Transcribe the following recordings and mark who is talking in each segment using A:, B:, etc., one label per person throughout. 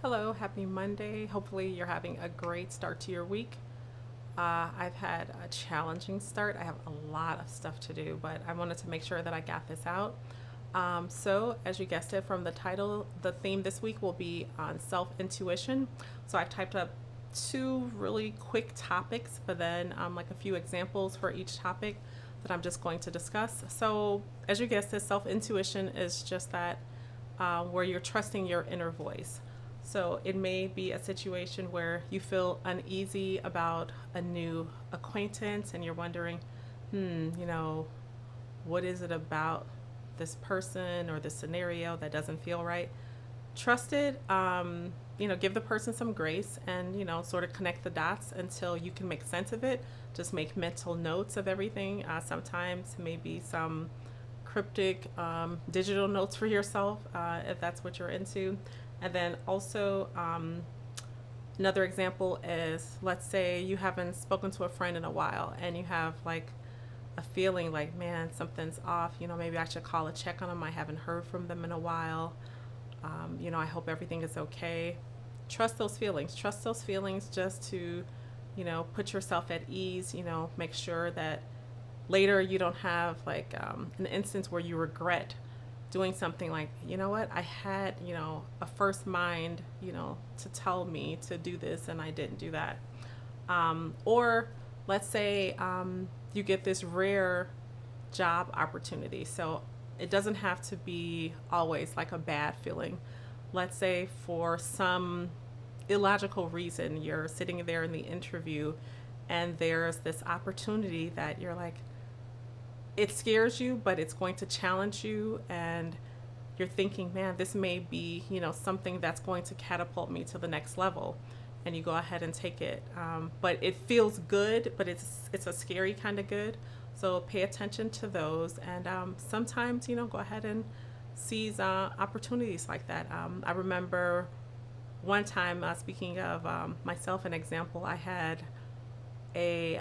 A: Hello, happy Monday. Hopefully, you're having a great start to your week. I've had a challenging start. I have a lot of stuff to do, but I wanted to make sure that I got this out. So, as you guessed it from the title, the theme this week will be on self intuition. So, I've typed up two really quick topics, but then like a few examples for each topic that I'm just going to discuss. So, as you guessed it, self intuition is just that where you're trusting your inner voice. So it may be a situation where you feel uneasy about a new acquaintance and you're wondering, you know, what is it about this person or this scenario that doesn't feel right? Trust it, give the person some grace and, sort of connect the dots until you can make sense of it. Just make mental notes of everything. Sometimes maybe some cryptic digital notes for yourself if that's what you're into. And then also, another example is, let's say you haven't spoken to a friend in a while and you have like a feeling like, man, something's off. Maybe I should call a check on them. I haven't heard from them in a while. I hope everything is okay. Trust those feelings. Trust those feelings just to, put yourself at ease. Make sure that later you don't have like an instance where you regret doing something like, you know what, I had, a first mind, to tell me to do this and I didn't do that. Or let's say you get this rare job opportunity. So it doesn't have to be always like a bad feeling. Let's say for some illogical reason, you're sitting there in the interview and there's this opportunity that you're like, it scares you, but it's going to challenge you, and you're thinking, man, this may be, something that's going to catapult me to the next level, and you go ahead and take it. But it feels good, but it's a scary kind of good. So pay attention to those, and sometimes, go ahead and seize opportunities like that. I remember one time, speaking of myself, an example, I had a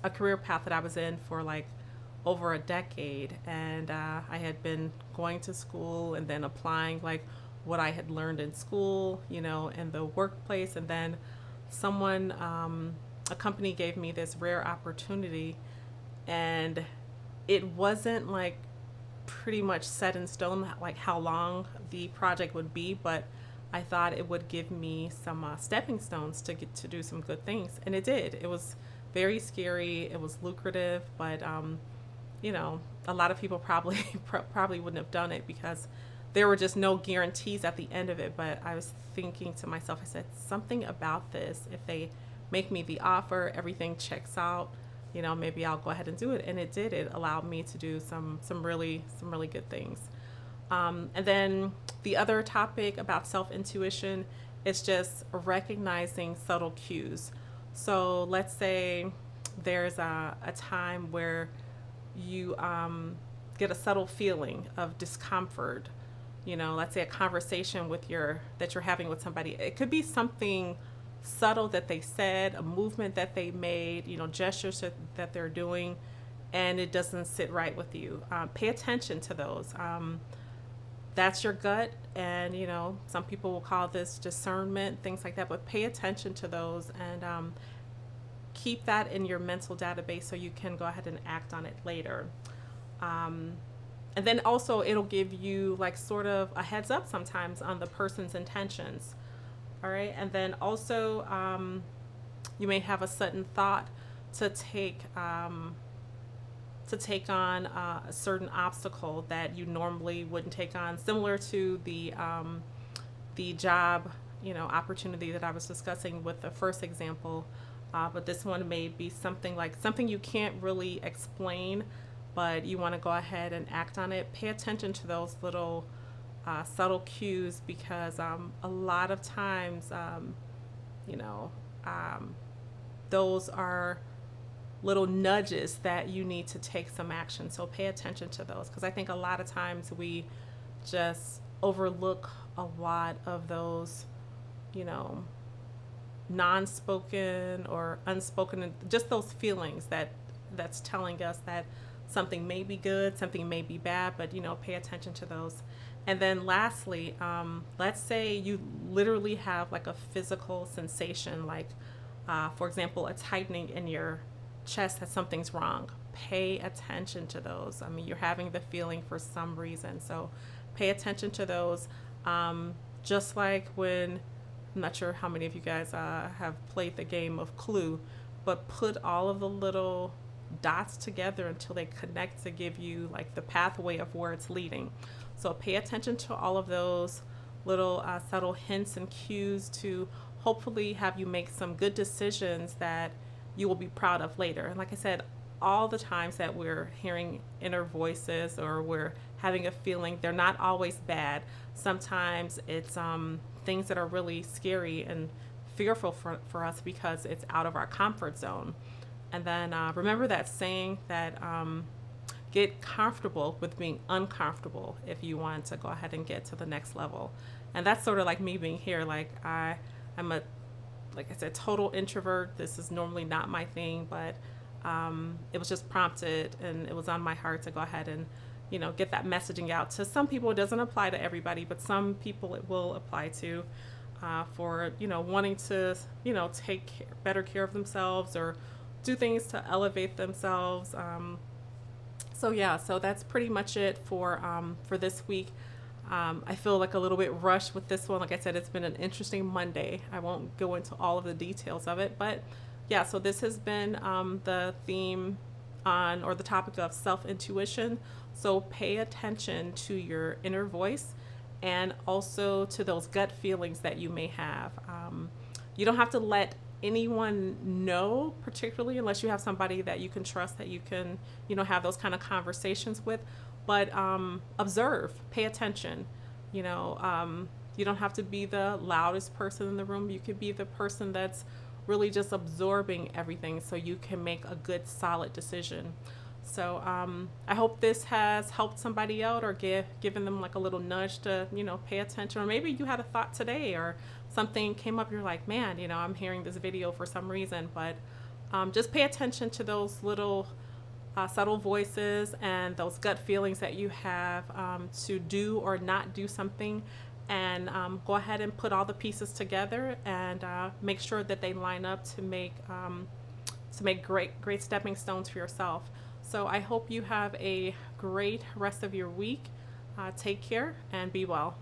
A: a career path that I was in for like over a decade, and I had been going to school and then applying like what I had learned in school, in the workplace, and then someone, a company gave me this rare opportunity, and it wasn't like pretty much set in stone like how long the project would be, but I thought it would give me some stepping stones to get to do some good things, and it did. It was very scary. It was lucrative, but a lot of people probably probably wouldn't have done it because there were just no guarantees at the end of it. But I was thinking to myself, I said, something about this. If they make me the offer, everything checks out. Maybe I'll go ahead and do it, and it did. It allowed me to do some really good things. And then the other topic about self intuition is just recognizing subtle cues. So let's say there's a time where you get a subtle feeling of discomfort. Let's say a conversation that you're having with somebody. It could be something subtle that they said, a movement that they made, gestures that they're doing, and it doesn't sit right with you. Pay attention to those. That's your gut, and some people will call this discernment, things like that, but pay attention to those, and keep that in your mental database so you can go ahead and act on it later. And then also it'll give you like sort of a heads up sometimes on the person's intentions. All right, and then also you may have a sudden thought to take on a certain obstacle that you normally wouldn't take on, similar to the job opportunity that I was discussing with the first example. But this one may be something like something you can't really explain, but you want to go ahead and act on it. Pay attention to those little subtle cues, because a lot of times, you know, those are little nudges that you need to take some action. So pay attention to those, because I think a lot of times we just overlook a lot of those, you know, non-spoken or unspoken, just those feelings that's telling us that something may be good, something may be bad, but pay attention to those. And then lastly, let's say you literally have like a physical sensation, like for example, a tightening in your chest that something's wrong. Pay attention to those. I mean, you're having the feeling for some reason. So pay attention to those. Just like when, I'm not sure how many of you guys have played the game of Clue, but put all of the little dots together until they connect to give you like the pathway of where it's leading. So pay attention to all of those little subtle hints and cues to hopefully have you make some good decisions that you will be proud of later. And like I said, all the times that we're hearing inner voices or we're having a feeling, they're not always bad. Sometimes it's things that are really scary and fearful for us because it's out of our comfort zone. And then remember that saying that get comfortable with being uncomfortable if you want to go ahead and get to the next level. And that's sort of like me being here. Like I'm a, like I said, total introvert. This is normally not my thing, but it was just prompted and it was on my heart to go ahead and, you know, get that messaging out to some people. It doesn't apply to everybody, but some people it will apply to for, you know, wanting to, you know, take better care of themselves or do things to elevate themselves. So yeah, so that's pretty much it for this week. I feel like a little bit rushed with this one. Like I said, it's been an interesting Monday. I won't go into all of the details of it, but yeah, so this has been the theme on, or the topic of self-intuition. So pay attention to your inner voice and also to those gut feelings that you may have. You don't have to let anyone know, particularly unless you have somebody that you can trust, that you can, you know, have those kind of conversations with. But observe, pay attention. You know, you don't have to be the loudest person in the room. You could be the person that's really just absorbing everything so you can make a good, solid decision. So I hope this has helped somebody out or given them like a little nudge to, you know, pay attention. Or maybe you had a thought today or something came up, you're like, man, you know, I'm hearing this video for some reason. But just pay attention to those little subtle voices and those gut feelings that you have to do or not do something, and go ahead and put all the pieces together and make sure that they line up to make great stepping stones for yourself. So I hope you have a great rest of your week. Take care and be well.